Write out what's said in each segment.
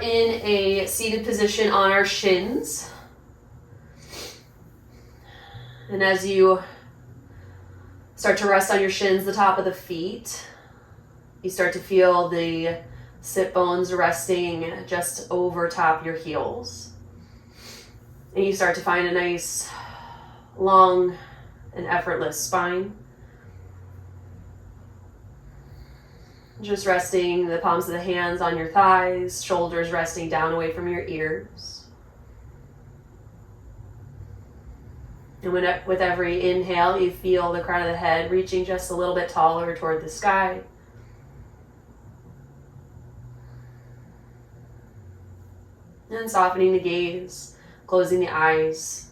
in a seated position on our shins. And as you start to rest on your shins, the top of the feet, you start to feel the sit bones resting just over top your heels. And you start to find a nice, long, and effortless spine. Just resting the palms of the hands on your thighs, shoulders resting down away from your ears. And with every inhale, you feel the crown of the head reaching just a little bit taller toward the sky. And softening the gaze, closing the eyes.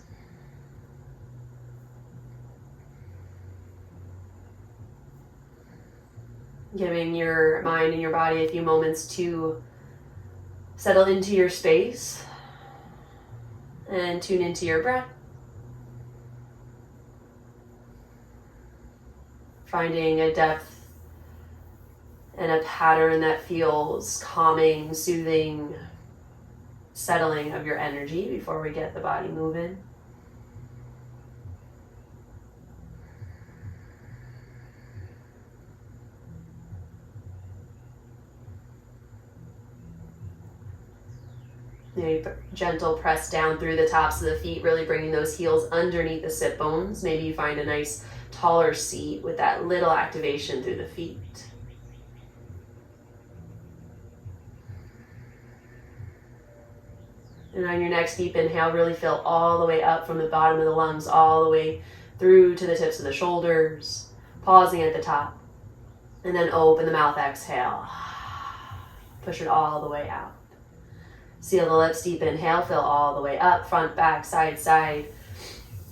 Giving your mind and your body a few moments to settle into your space and tune into your breath. Finding a depth and a pattern that feels calming, soothing, settling of your energy before we get the body moving. Maybe gentle press down through the tops of the feet, really bringing those heels underneath the sit bones. Maybe you find a nice taller seat with that little activation through the feet. And on your next deep inhale, really fill all the way up from the bottom of the lungs, all the way through to the tips of the shoulders, pausing at the top. And then open the mouth, exhale. Push it all the way out. Seal the lips, deep inhale, fill all the way up, front, back, side, side,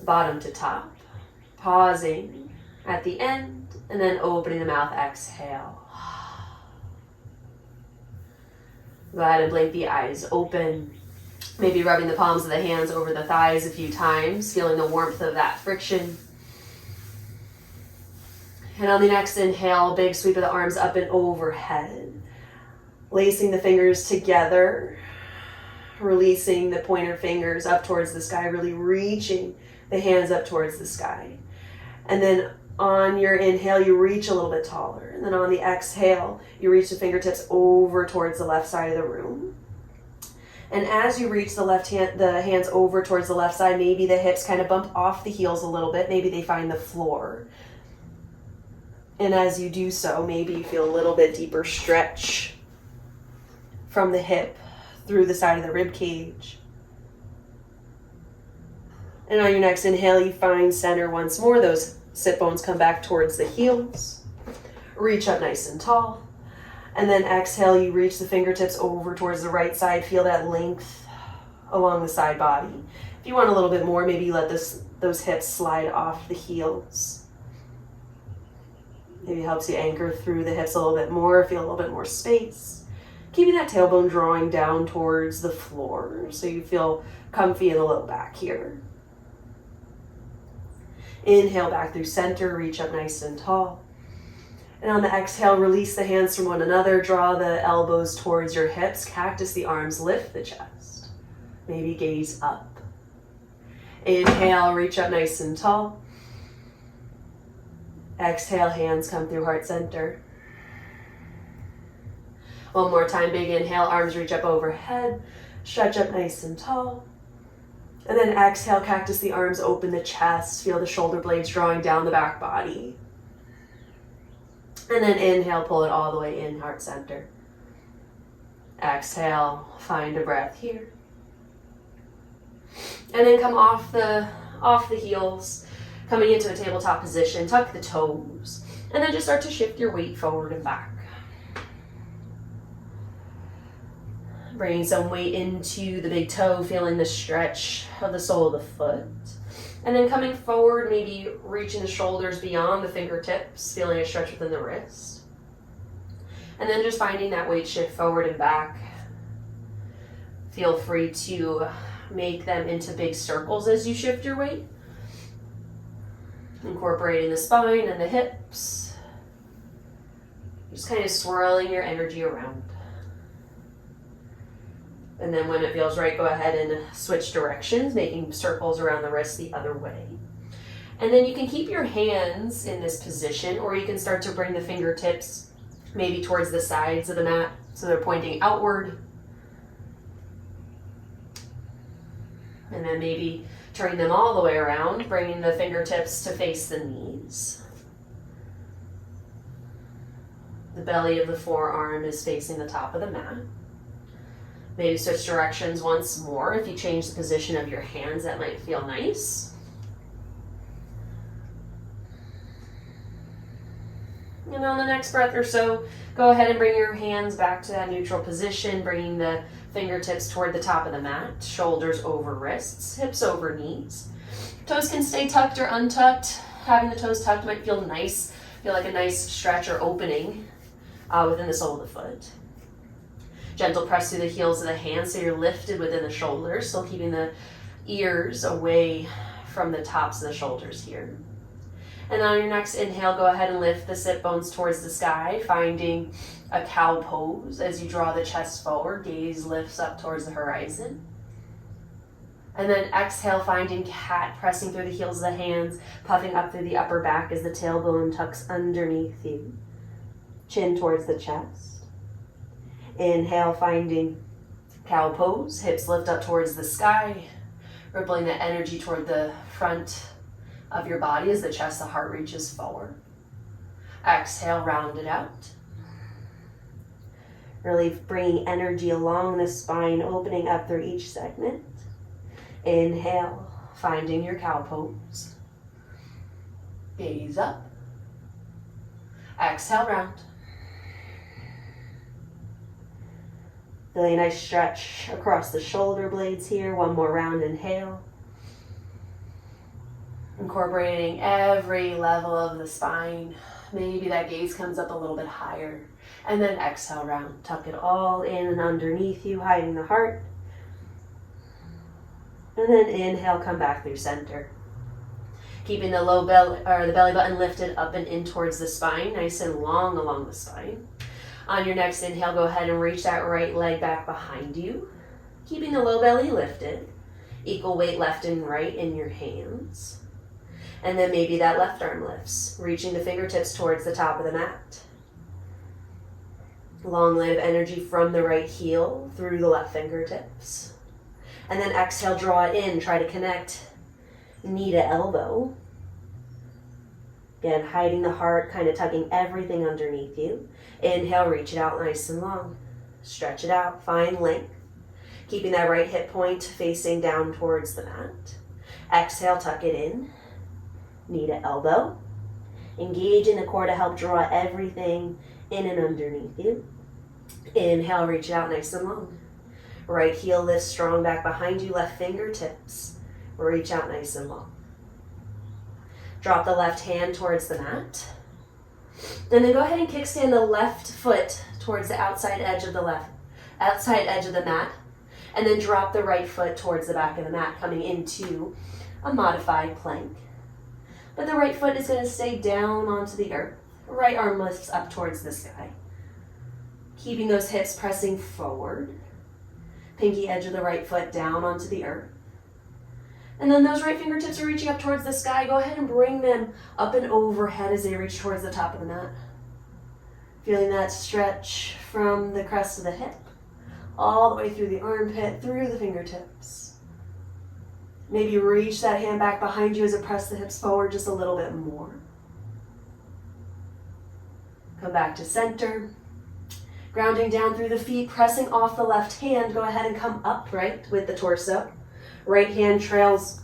bottom to top. Pausing at the end, and then opening the mouth, exhale. Go ahead and blink the eyes open. Maybe rubbing the palms of the hands over the thighs a few times, feeling the warmth of that friction. And on the next inhale, big sweep of the arms up and overhead. Lacing the fingers together. Releasing the pointer fingers up towards the sky, really reaching the hands up towards the sky. And then on your inhale, you reach a little bit taller. And then on the exhale, you reach the fingertips over towards the left side of the room. And as you reach the hands over towards the left side, maybe the hips kind of bump off the heels a little bit. Maybe they find the floor. And as you do so, maybe you feel a little bit deeper stretch from the hip through the side of the rib cage. And on your next inhale, you find center once more. Those sit bones come back towards the heels. Reach up nice and tall. And then exhale, you reach the fingertips over towards the right side. Feel that length along the side body. If you want a little bit more, maybe you let those hips slide off the heels. Maybe it helps you anchor through the hips a little bit more, feel a little bit more space. Keeping that tailbone drawing down towards the floor so you feel comfy in the low back here. Inhale back through center, reach up nice and tall. And on the exhale, release the hands from one another, draw the elbows towards your hips, cactus the arms, lift the chest. Maybe gaze up. Inhale, reach up nice and tall. Exhale, hands come through heart center. One more time, big inhale, arms reach up overhead, stretch up nice and tall. And then exhale, cactus the arms, open the chest, feel the shoulder blades drawing down the back body. And then inhale, pull it all the way in, heart center. Exhale, find a breath here. And then come off the heels, coming into a tabletop position, tuck the toes. And then just start to shift your weight forward and back. Bringing some weight into the big toe, feeling the stretch of the sole of the foot. And then coming forward, maybe reaching the shoulders beyond the fingertips, feeling a stretch within the wrist. And then just finding that weight shift forward and back. Feel free to make them into big circles as you shift your weight. Incorporating the spine and the hips. Just kind of swirling your energy around. And then when it feels right, go ahead and switch directions, making circles around the wrist the other way. And then you can keep your hands in this position, or you can start to bring the fingertips maybe towards the sides of the mat so they're pointing outward. And then maybe turning them all the way around, bringing the fingertips to face the knees. The belly of the forearm is facing the top of the mat. Maybe switch directions once more. If you change the position of your hands, that might feel nice. And on the next breath or so, go ahead and bring your hands back to that neutral position, bringing the fingertips toward the top of the mat, shoulders over wrists, hips over knees. Toes can stay tucked or untucked. Having the toes tucked might feel nice, feel like a nice stretch or opening within the sole of the foot. Gentle press through the heels of the hands so you're lifted within the shoulders, still keeping the ears away from the tops of the shoulders here. And on your next inhale, go ahead and lift the sit bones towards the sky, finding a cow pose as you draw the chest forward, gaze lifts up towards the horizon. And then exhale, finding cat, pressing through the heels of the hands, puffing up through the upper back as the tailbone tucks underneath you. Chin towards the chest. Inhale, finding cow pose, hips lift up towards the sky, rippling the energy toward the front of your body as the chest, the heart reaches forward. Exhale, round it out. Really bringing energy along the spine, opening up through each segment. Inhale, finding your cow pose. Gaze up. Exhale, round. Really nice stretch across the shoulder blades here. One more round, inhale. Incorporating every level of the spine. Maybe that gaze comes up a little bit higher. And then exhale, round. Tuck it all in and underneath you, hiding the heart. And then inhale, come back through center. Keeping the low belly or the belly button lifted up and in towards the spine, nice and long along the spine. On your next inhale, go ahead and reach that right leg back behind you. Keeping the low belly lifted. Equal weight left and right in your hands. And then maybe that left arm lifts, reaching the fingertips towards the top of the mat. Long line of energy from the right heel through the left fingertips. And then exhale, draw it in, try to connect knee to elbow. Again, hiding the heart, kind of tucking everything underneath you. Inhale, reach it out nice and long. Stretch it out, find length. Keeping that right hip point facing down towards the mat. Exhale, tuck it in. Knee to elbow. Engage in the core to help draw everything in and underneath you. Inhale, reach it out nice and long. Right heel lifts strong back behind you, left fingertips. Reach out nice and long. Drop the left hand towards the mat. And then go ahead and kickstand the left foot towards the outside edge of the mat. And then drop the right foot towards the back of the mat, coming into a modified plank. But the right foot is going to stay down onto the earth. Right arm lifts up towards the sky. Keeping those hips pressing forward. Pinky edge of the right foot down onto the earth. And then those right fingertips are reaching up towards the sky. Go ahead and bring them up and overhead as they reach towards the top of the mat. Feeling that stretch from the crest of the hip, all the way through the armpit, through the fingertips. Maybe reach that hand back behind you as it presses the hips forward just a little bit more. Come back to center. Grounding down through the feet, pressing off the left hand. Go ahead and come upright with the torso. Right hand trails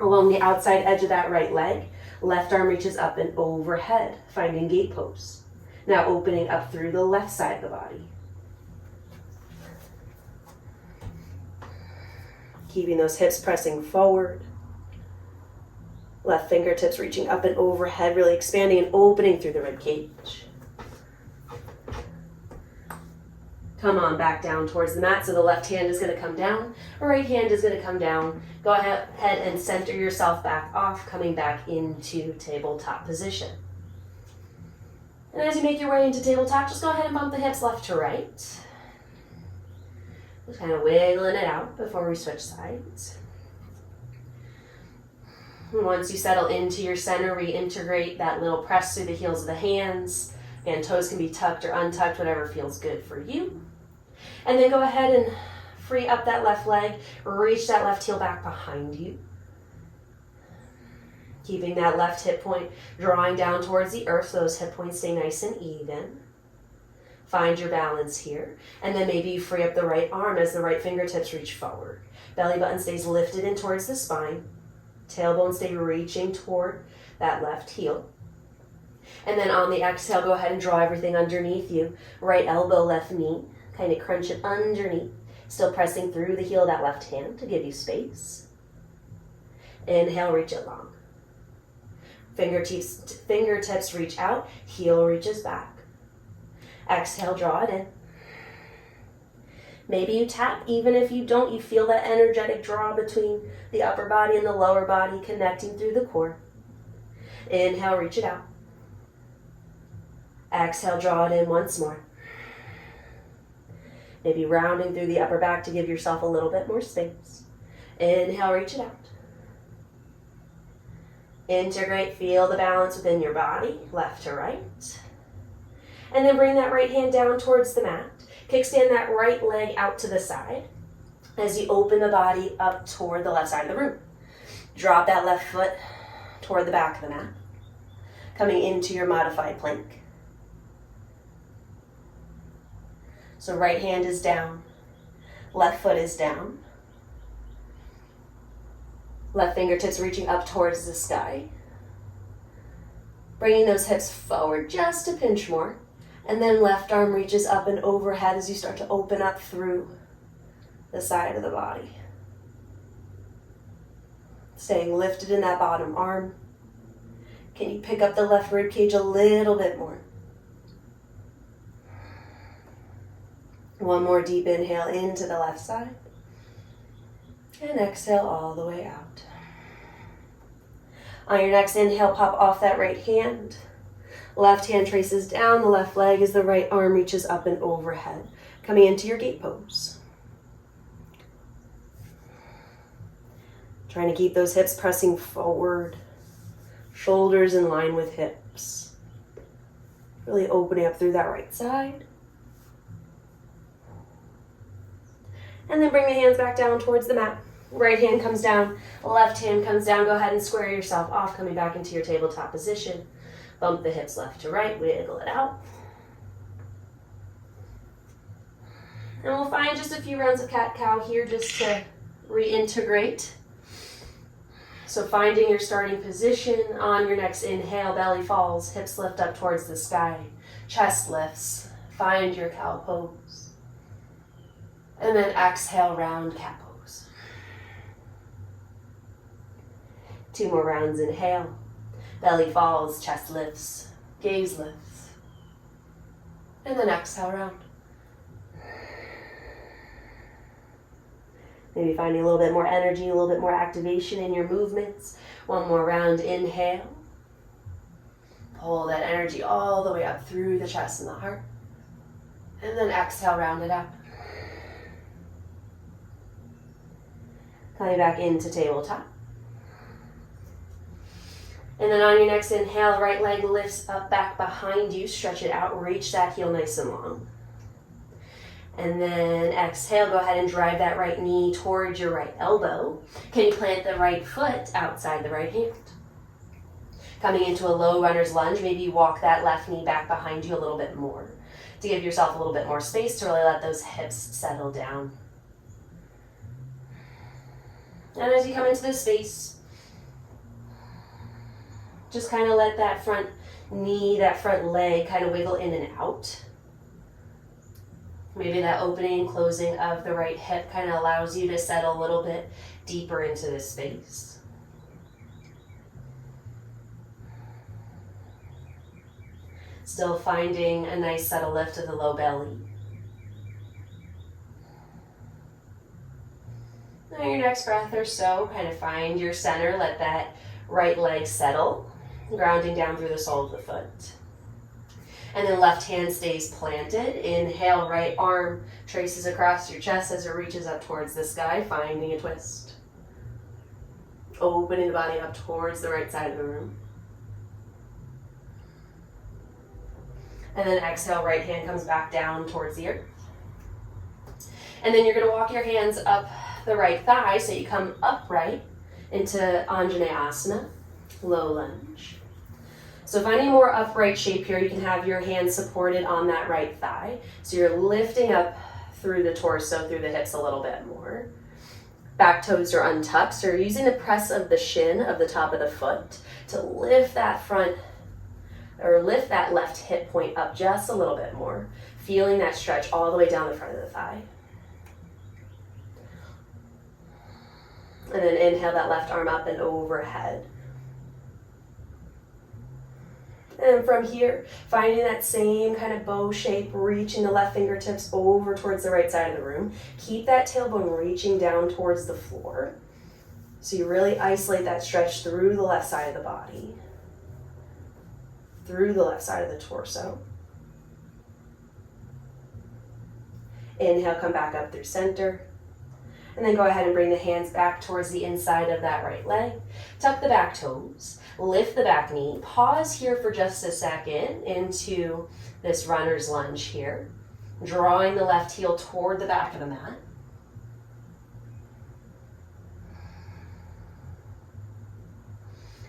along the outside edge of that right leg. Left arm reaches up and overhead, finding gate pose. Now opening up through the left side of the body. Keeping those hips pressing forward. Left fingertips reaching up and overhead, really expanding and opening through the rib cage. Come on back down towards the mat. So the left hand is going to come down. The right hand is going to come down. Go ahead and center yourself back off, coming back into tabletop position. And as you make your way into tabletop, just go ahead and bump the hips left to right. Just kind of wiggling it out before we switch sides. And once you settle into your center, reintegrate that little press through the heels of the hands. And toes can be tucked or untucked, whatever feels good for you. And then go ahead and free up that left leg. Reach that left heel back behind you. Keeping that left hip point drawing down towards the earth so those hip points stay nice and even. Find your balance here. And then maybe you free up the right arm as the right fingertips reach forward. Belly button stays lifted in towards the spine. Tailbone stay reaching toward that left heel. And then on the exhale, go ahead and draw everything underneath you. Right elbow, left knee. Kind of crunch it underneath. Still pressing through the heel of that left hand to give you space. Inhale, reach it long. Fingertips reach out. Heel reaches back. Exhale, draw it in. Maybe you tap. Even if you don't, you feel that energetic draw between the upper body and the lower body connecting through the core. Inhale, reach it out. Exhale, draw it in once more. Maybe rounding through the upper back to give yourself a little bit more space. Inhale, reach it out. Integrate, feel the balance within your body, left to right. And then bring that right hand down towards the mat. Kickstand that right leg out to the side as you open the body up toward the left side of the room. Drop that left foot toward the back of the mat. Coming into your modified plank. So right hand is down, left foot is down. Left fingertips reaching up towards the sky. Bringing those hips forward just a pinch more. And then left arm reaches up and overhead as you start to open up through the side of the body. Staying lifted in that bottom arm. Can you pick up the left rib cage a little bit more? One more deep inhale into the left side. And exhale all the way out. On your next inhale, pop off that right hand. Left hand traces down the left leg as the right arm reaches up and overhead. Coming into your gate pose. Trying to keep those hips pressing forward. Shoulders in line with hips. Really opening up through that right side. And then bring the hands back down towards the mat. Right hand comes down, left hand comes down. Go ahead and square yourself off, coming back into your tabletop position. Bump the hips left to right, wiggle it out. And we'll find just a few rounds of cat-cow here just to reintegrate. So finding your starting position on your next inhale, belly falls, hips lift up towards the sky, chest lifts. Find your cow pose. And then exhale, round cat pose. 2 more rounds, inhale. Belly falls, chest lifts, gaze lifts. And then exhale, round. Maybe finding a little bit more energy, a little bit more activation in your movements. 1 more round, inhale. Pull that energy all the way up through the chest and the heart. And then exhale, round it out. Coming back into tabletop. And then on your next inhale, right leg lifts up back behind you. Stretch it out, reach that heel nice and long. And then exhale, go ahead and drive that right knee towards your right elbow. Can you plant the right foot outside the right hand? Coming into a low runner's lunge, maybe you walk that left knee back behind you a little bit more to give yourself a little bit more space to really let those hips settle down. And as you come into this space, just kind of let that front knee, that front leg kind of wiggle in and out. Maybe that opening and closing of the right hip kind of allows you to settle a little bit deeper into this space. Still finding a nice subtle lift of the low belly. On your next breath or so, kind of find your center, let that right leg settle, grounding down through the sole of the foot. And then left hand stays planted. Inhale, right arm traces across your chest as it reaches up towards the sky, finding a twist. Opening the body up towards the right side of the room. And then exhale, right hand comes back down towards the earth. And then you're going to walk your hands up the right thigh so you come upright into Anjaneyasana, low lunge. So finding a more upright shape here, you can have your hands supported on that right thigh. So you're lifting up through the torso, through the hips a little bit more. Back toes are untucked, so you're using the press of the shin of the top of the foot to lift that front, or lift that left hip point up just a little bit more, feeling that stretch all the way down the front of the thigh. And then inhale that left arm up and overhead. And from here, finding that same kind of bow shape, reaching the left fingertips over towards the right side of the room. Keep that tailbone reaching down towards the floor. So you really isolate that stretch through the left side of the body, through the left side of the torso. Inhale, come back up through center. And then go ahead and bring the hands back towards the inside of that right leg. Tuck the back toes, lift the back knee. Pause here for just a second into this runner's lunge here. Drawing the left heel toward the back of the mat.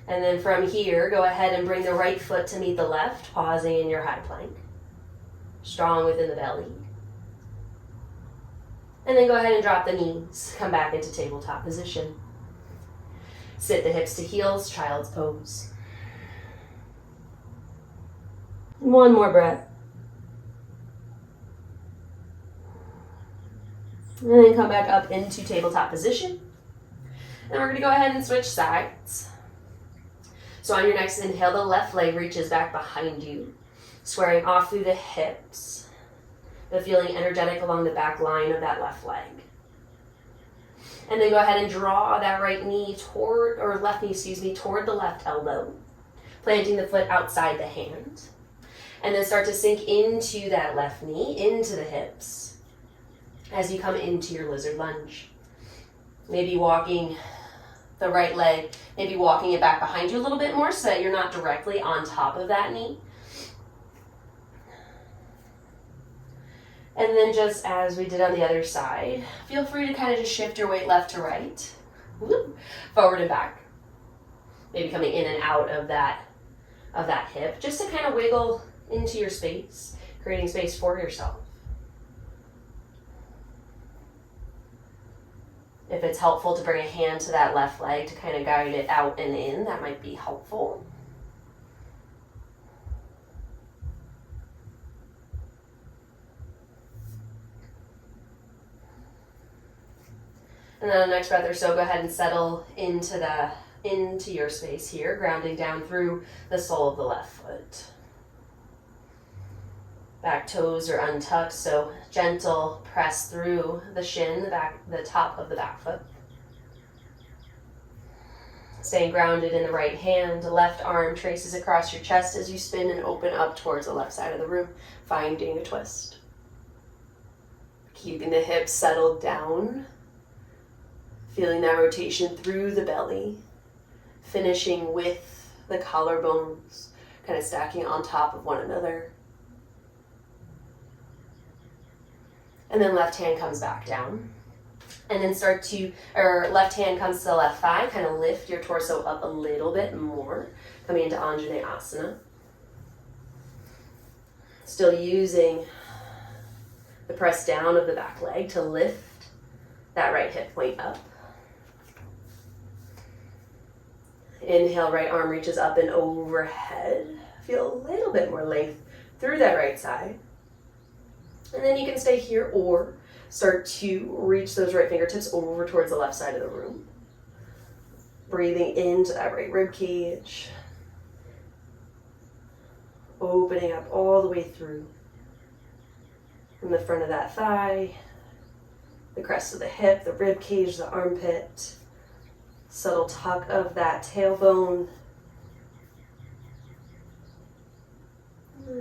And then from here, go ahead and bring the right foot to meet the left, pausing in your high plank. Strong within the belly. And then go ahead and drop the knees. Come back into tabletop position. Sit the hips to heels, child's pose. One more breath. And then come back up into tabletop position. And we're going to go ahead and switch sides. So on your next inhale, the left leg reaches back behind you, squaring off through the hips, but feeling energetic along the back line of that left leg. And then go ahead and draw that right knee toward, or left knee, toward the left elbow, planting the foot outside the hand. And then start to sink into that left knee, into the hips, as you come into your lizard lunge. Maybe walking the right leg, maybe walking it back behind you a little bit more so that you're not directly on top of that knee. And then just as we did on the other side, feel free to kind of just shift your weight left to right, forward and back. Maybe coming in and out of that hip, just to kind of wiggle into your space, creating space for yourself. If it's helpful to bring a hand to that left leg to kind of guide it out and in, that might be helpful. And then on the next breath or so, go ahead and settle into your space here, grounding down through the sole of the left foot. Back toes are untucked, so gentle press through the shin, the top of the back foot. Staying grounded in the right hand, the left arm traces across your chest as you spin and open up towards the left side of the room, finding a twist. Keeping the hips settled down, feeling that rotation through the belly, finishing with the collarbones, kind of stacking on top of one another. And then left hand comes back down. And then left hand comes to the left thigh, kind of lift your torso up a little bit more, coming into Anjaneyasana. Still using the press down of the back leg to lift that right hip point up. Inhale, right arm reaches up and overhead. Feel a little bit more length through that right side. And then you can stay here or start to reach those right fingertips over towards the left side of the room. Breathing into that right rib cage. Opening up all the way through. From the front of that thigh, the crest of the hip, the rib cage, the armpit. Subtle tuck of that tailbone.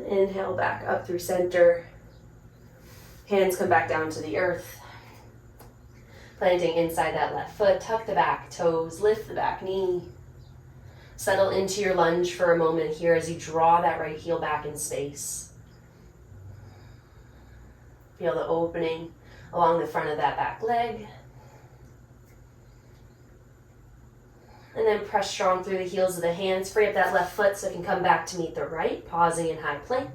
Inhale, Inhale back up through center. Hands come back down to the earth. Planting inside that left foot, tuck the back toes, lift the back knee. Settle into your lunge for a moment here as you draw that right heel back in space. Feel the opening along the front of that back leg. And then press strong through the heels of the hands. Free up that left foot so it can come back to meet the right, pausing in high plank.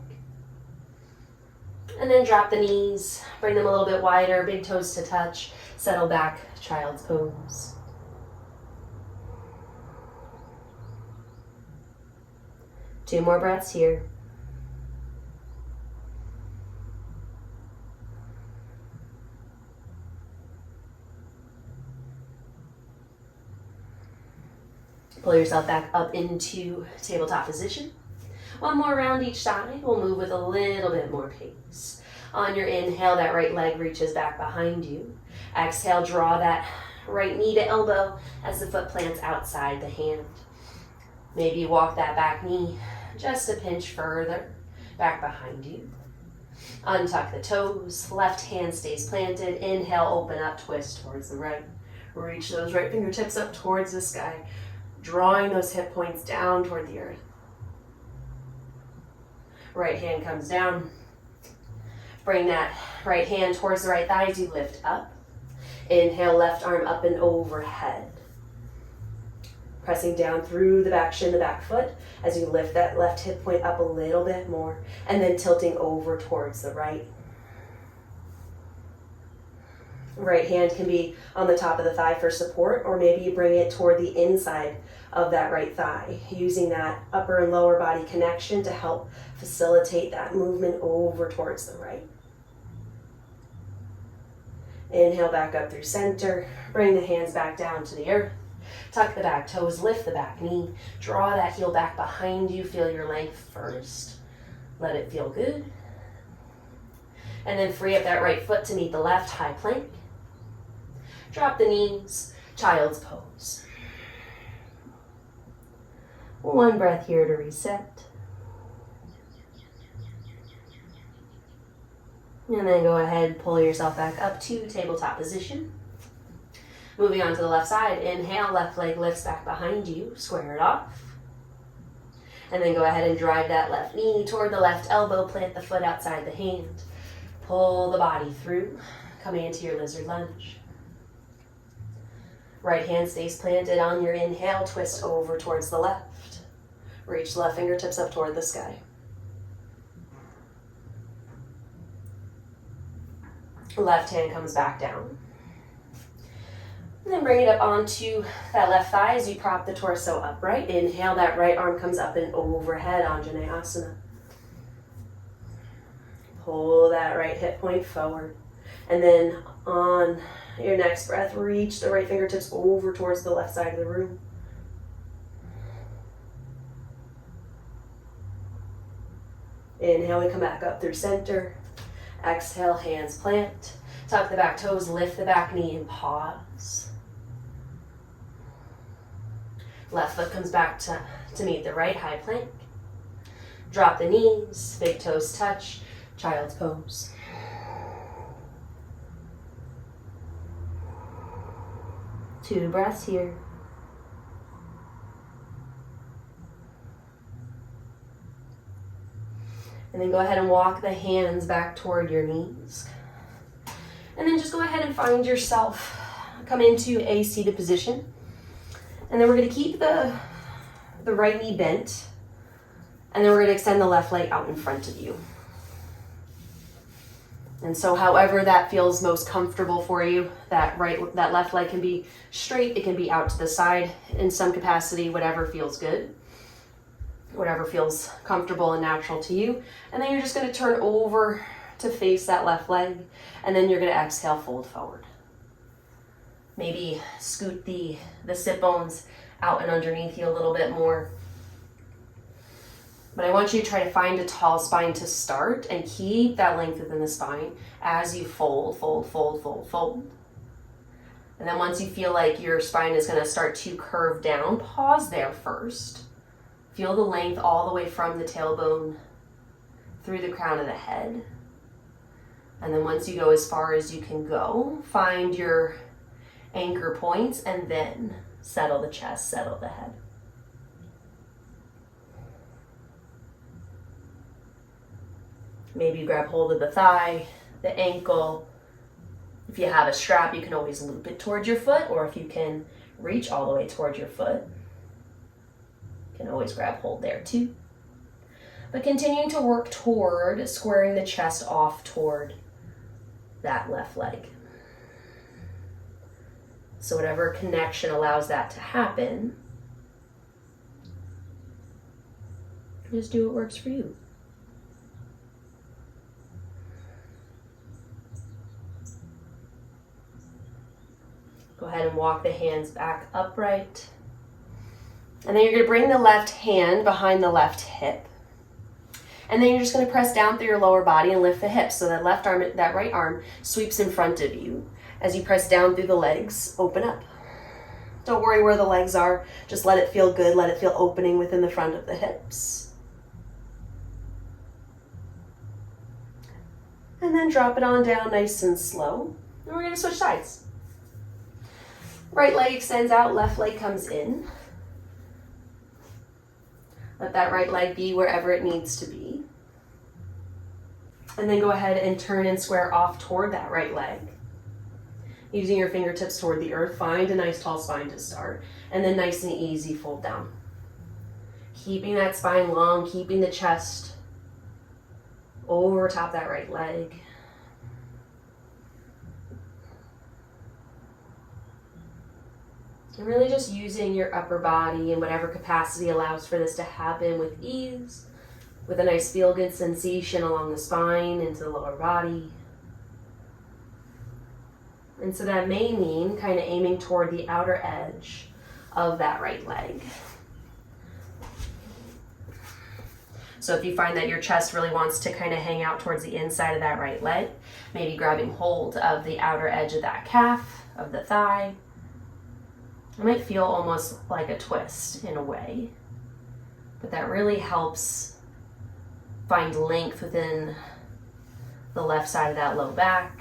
And then drop the knees, bring them a little bit wider, big toes to touch. Settle back, child's pose. Two more breaths here. Pull yourself back up into tabletop position. One more round each side. We'll move with a little bit more pace. On your inhale, that right leg reaches back behind you. Exhale, draw that right knee to elbow as the foot plants outside the hand. Maybe walk that back knee just a pinch further back behind you. Untuck the toes. Left hand stays planted. Inhale, open up, twist towards the right. Reach those right fingertips up towards the sky, drawing those hip points down toward the earth. Right hand comes down. Bring that right hand towards the right thigh as you lift up. Inhale, left arm up and overhead. Pressing down through the back shin, the back foot, as you lift that left hip point up a little bit more, and then tilting over towards the right. Right hand can be on the top of the thigh for support, or maybe you bring it toward the inside of that right thigh, using that upper and lower body connection to help facilitate that movement over towards the right. Inhale back up through center. Bring the hands back down to the earth. Tuck the back toes, lift the back knee. Draw that heel back behind you. Feel your length first. Let it feel good. And then free up that right foot to meet the left, high plank. Drop the knees, child's pose. One breath here to reset. And then go ahead, pull yourself back up to tabletop position. Moving on to the left side, inhale, left leg lifts back behind you, square it off. And then go ahead and drive that left knee toward the left elbow, plant the foot outside the hand. Pull the body through, coming into your lizard lunge. Right hand stays planted on your inhale, twist over towards the left. Reach left fingertips up toward the sky. Left hand comes back down. And then bring it up onto that left thigh as you prop the torso upright. Inhale, that right arm comes up and overhead, Anjaneyasana. Pull that right hip point forward. And then on your next breath, reach the right fingertips over towards the left side of the room. Inhale, we come back up through center. Exhale, hands plant. Tuck the back toes, lift the back knee and pause. Left foot comes back to meet the right, high plank. Drop the knees, big toes touch, child's pose. Two breaths here. And then go ahead and walk the hands back toward your knees. And then just go ahead and find yourself, come into a seated position. And then we're going to keep the right knee bent. And then we're going to extend the left leg out in front of you. And so however that feels most comfortable for you, that left leg can be straight, it can be out to the side in some capacity, whatever feels good. Whatever feels comfortable and natural to you. And then you're just going to turn over to face that left leg. And then you're going to exhale, fold forward. Maybe scoot the sit bones out and underneath you a little bit more. But I want you to try to find a tall spine to start and keep that length within the spine as you fold, fold, fold, fold, fold. And then once you feel like your spine is going to start to curve down, pause there first. Feel the length all the way from the tailbone through the crown of the head. And then once you go as far as you can go, find your anchor points and then settle the chest, settle the head. Maybe you grab hold of the thigh, the ankle. If you have a strap, you can always loop it towards your foot, or if you can reach all the way towards your foot, you can always grab hold there too. But continuing to work toward squaring the chest off toward that left leg. So whatever connection allows that to happen, just do what works for you. Go ahead and walk the hands back upright. And then you're going to bring the left hand behind the left hip. And then you're just going to press down through your lower body and lift the hips. So that left arm, that right arm sweeps in front of you. As you press down through the legs, open up. Don't worry where the legs are. Just let it feel good. Let it feel opening within the front of the hips. And then drop it on down nice and slow. And we're going to switch sides. Right leg extends out, left leg comes in. Let that right leg be wherever it needs to be. And then go ahead and turn and square off toward that right leg. Using your fingertips toward the earth, find a nice tall spine to start. And then nice and easy, fold down. Keeping that spine long, keeping the chest over top that right leg. And really just using your upper body in whatever capacity allows for this to happen with ease, with a nice feel-good sensation along the spine into the lower body. And so that may mean kind of aiming toward the outer edge of that right leg. So if you find that your chest really wants to kind of hang out towards the inside of that right leg, maybe grabbing hold of the outer edge of that calf, of the thigh. It might feel almost like a twist in a way, but that really helps find length within the left side of that low back.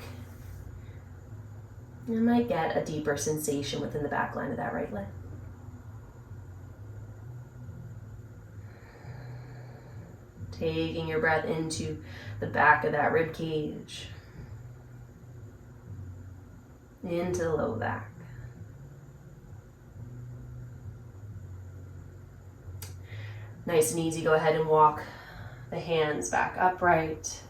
You might get a deeper sensation within the back line of that right leg. Taking your breath into the back of that rib cage, into the low back. Nice and easy, go ahead and walk the hands back upright.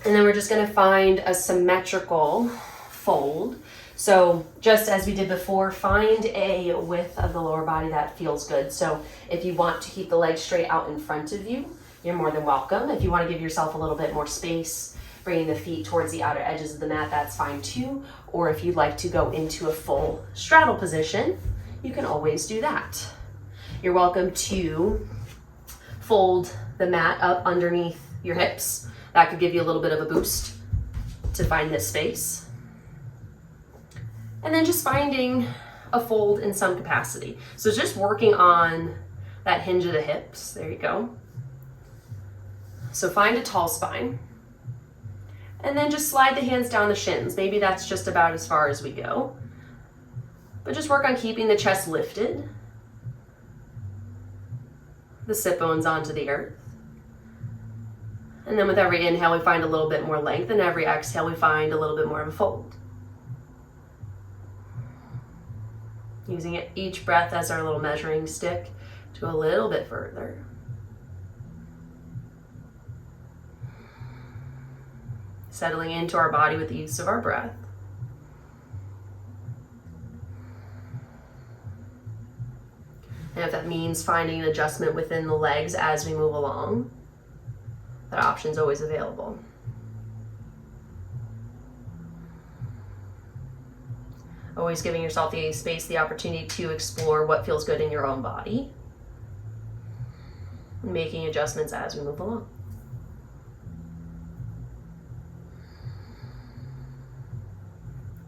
And then we're just going to find a symmetrical fold. So just as we did before, find a width of the lower body that feels good. So if you want to keep the legs straight out in front of you, you're more than welcome. If you want to give yourself a little bit more space, bringing the feet towards the outer edges of the mat, that's fine too. Or if you'd like to go into a full straddle position, you can always do that. You're welcome to fold the mat up underneath your hips. That could give you a little bit of a boost to find this space. And then just finding a fold in some capacity. So just working on that hinge of the hips. There you go. So find a tall spine. And then just slide the hands down the shins. Maybe that's just about as far as we go. But just work on keeping the chest lifted. The sit bones onto the earth. And then with every inhale, we find a little bit more length, and every exhale, we find a little bit more of a fold. Using each breath as our little measuring stick to go a little bit further. Settling into our body with the use of our breath. And if that means finding an adjustment within the legs as we move along, that option's always available. Always giving yourself the space, the opportunity to explore what feels good in your own body. Making adjustments as we move along.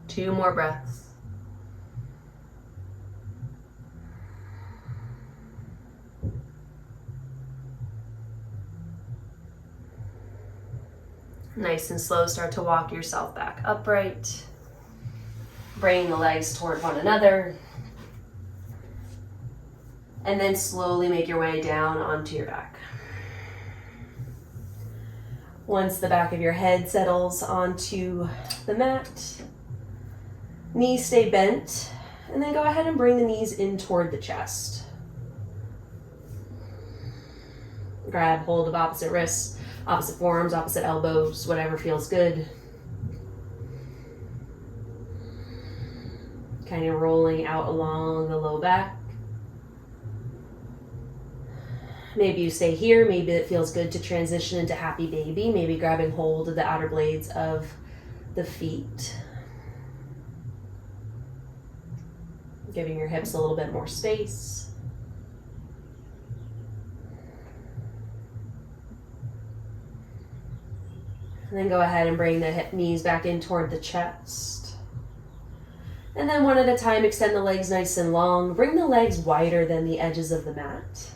Two more breaths. Nice and slow, start to walk yourself back upright. Bringing the legs toward one another. And then slowly make your way down onto your back. Once the back of your head settles onto the mat, knees stay bent, and then go ahead and bring the knees in toward the chest. Grab hold of opposite wrists, opposite forearms, opposite elbows, whatever feels good. Kind of rolling out along the low back. Maybe you stay here, maybe it feels good to transition into happy baby, maybe grabbing hold of the outer blades of the feet. Giving your hips a little bit more space. And then go ahead and bring the hip knees back in toward the chest. And then one at a time, extend the legs nice and long. Bring the legs wider than the edges of the mat.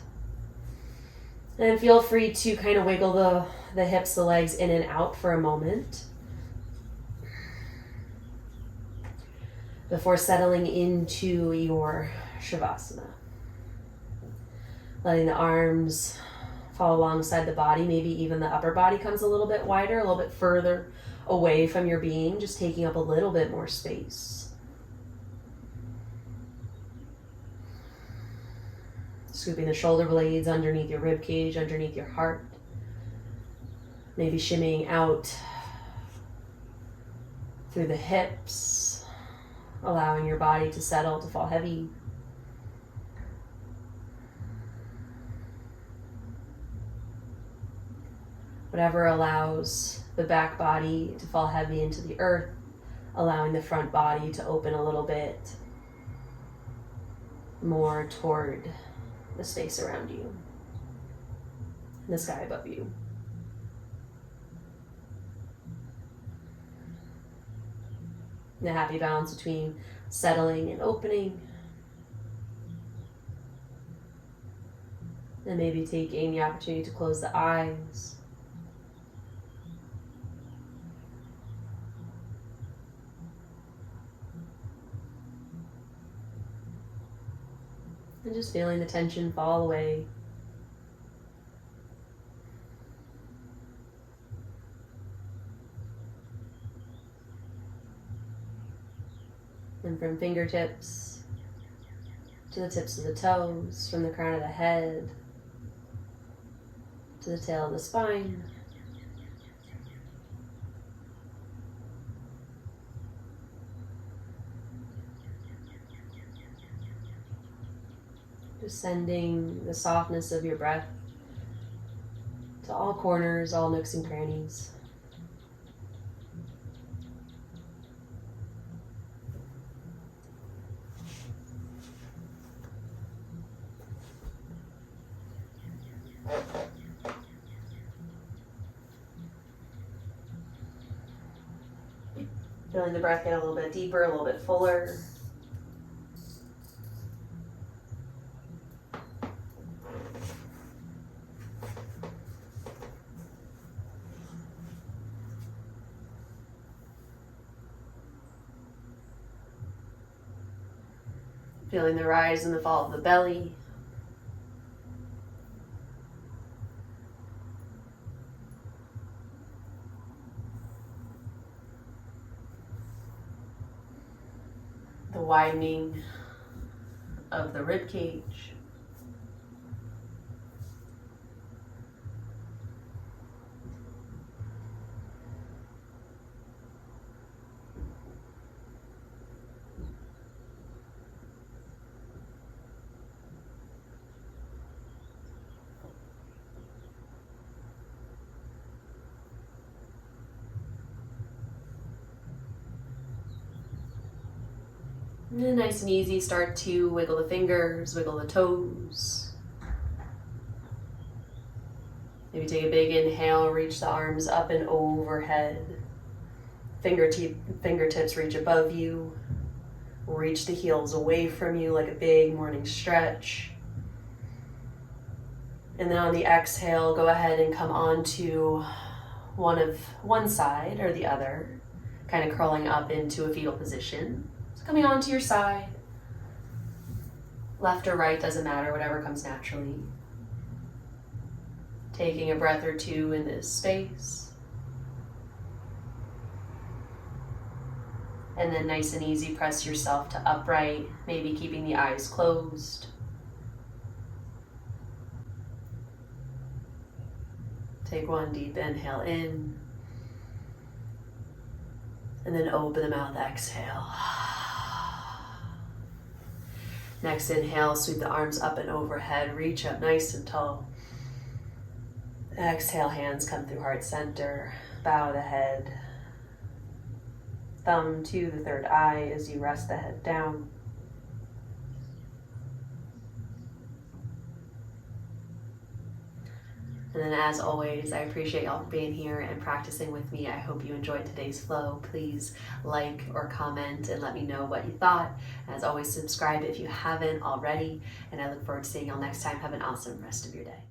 And feel free to kind of wiggle the hips, the legs in and out for a moment. Before settling into your Shavasana. Letting the arms fall alongside the body, maybe even the upper body comes a little bit wider, a little bit further away from your being, just taking up a little bit more space. Scooping the shoulder blades underneath your rib cage, underneath your heart. Maybe shimmying out through the hips, allowing your body to settle, to fall heavy. Whatever allows the back body to fall heavy into the earth, allowing the front body to open a little bit more toward the space around you, and the sky above you. The happy balance between settling and opening. And maybe taking the opportunity to close the eyes. And just feeling the tension fall away. And from fingertips to the tips of the toes, from the crown of the head to the tail of the spine. Just sending the softness of your breath to all corners, all nooks and crannies. Feeling the breath get a little bit deeper, a little bit fuller. Feeling the rise and the fall of the belly. The widening of the rib cage. And then nice and easy, start to wiggle the fingers, wiggle the toes. Maybe take a big inhale, reach the arms up and overhead. Fingertips reach above you. Reach the heels away from you like a big morning stretch. And then on the exhale, go ahead and come onto one side or the other, kind of curling up into a fetal position. So coming onto your side, left or right, doesn't matter, whatever comes naturally. Taking a breath or two in this space. And then nice and easy, press yourself to upright, maybe keeping the eyes closed. Take one deep inhale in. And then open the mouth, exhale. Next inhale, sweep the arms up and overhead, reach up nice and tall. Exhale, hands come through heart center, bow the head. Thumb to the third eye as you rest the head down. And then as always, I appreciate y'all being here and practicing with me. I hope you enjoyed today's flow. Please like or comment and let me know what you thought. As always, subscribe if you haven't already. And I look forward to seeing y'all next time. Have an awesome rest of your day.